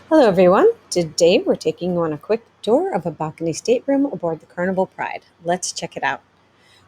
Hello, everyone. Today we're taking you on a quick tour of a balcony stateroom aboard the Carnival Pride. Let's check it out.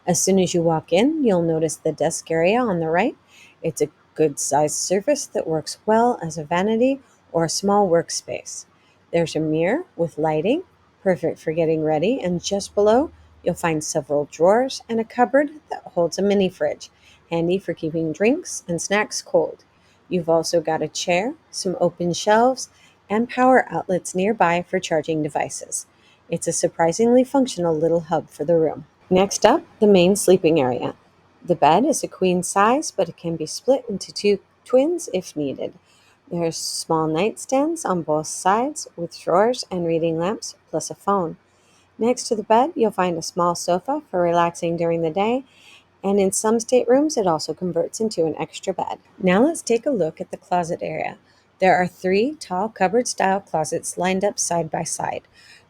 As soon as you walk in, you'll notice the desk area on the right. It's a good sized surface that works well as a vanity or a small workspace. There's a mirror with lighting, perfect for getting ready, and just below, you'll find several drawers and a cupboard that holds a mini fridge, handy for keeping drinks and snacks cold. You've also got a chair, some open shelves, and power outlets nearby for charging devices. It's a surprisingly functional little hub for the room. Next up, the main sleeping area. The bed is a queen size, but it can be split into two twins if needed. There's small nightstands on both sides with drawers and reading lamps, plus a phone. Next to the bed, you'll find a small sofa for relaxing during the day, and in some staterooms, it also converts into an extra bed. Now let's take a look at the closet area. There are three tall cupboard style closets lined up side by side.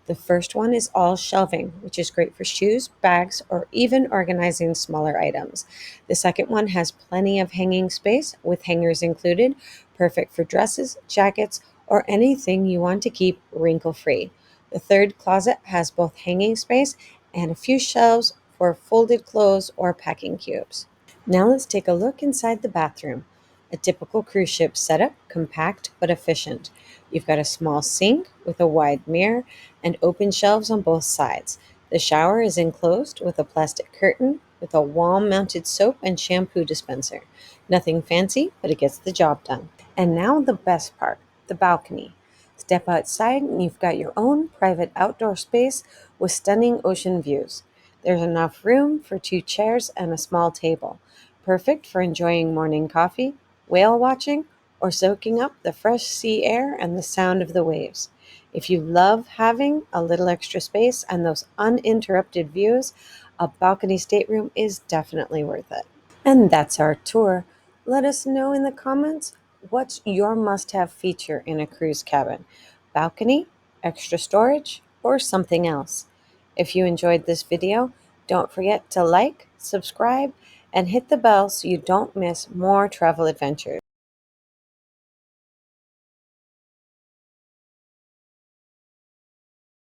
The first one is all shelving, which is great for shoes, bags, or even organizing smaller items. The second one has plenty of hanging space with hangers included, perfect for dresses, jackets, or anything you want to keep wrinkle free. The third closet has both hanging space and a few shelves for folded clothes or packing cubes. Now let's take a look inside the bathroom. A typical cruise ship setup, compact but efficient. You've got a small sink with a wide mirror and open shelves on both sides. The shower is enclosed with a plastic curtain with a wall-mounted soap and shampoo dispenser. Nothing fancy, but it gets the job done. And now the best part, the balcony. Step outside and you've got your own private outdoor space with stunning ocean views. There's enough room for two chairs and a small table, perfect for enjoying morning coffee, whale watching, or soaking up the fresh sea air and the sound of the waves. If you love having a little extra space and those uninterrupted views, a balcony stateroom is definitely worth it. And that's our tour. Let us know in the comments what's your must have feature in a cruise cabin: balcony, extra storage, or something else. If you enjoyed this video, don't forget to like, subscribe, and hit the bell so you don't miss more travel adventures.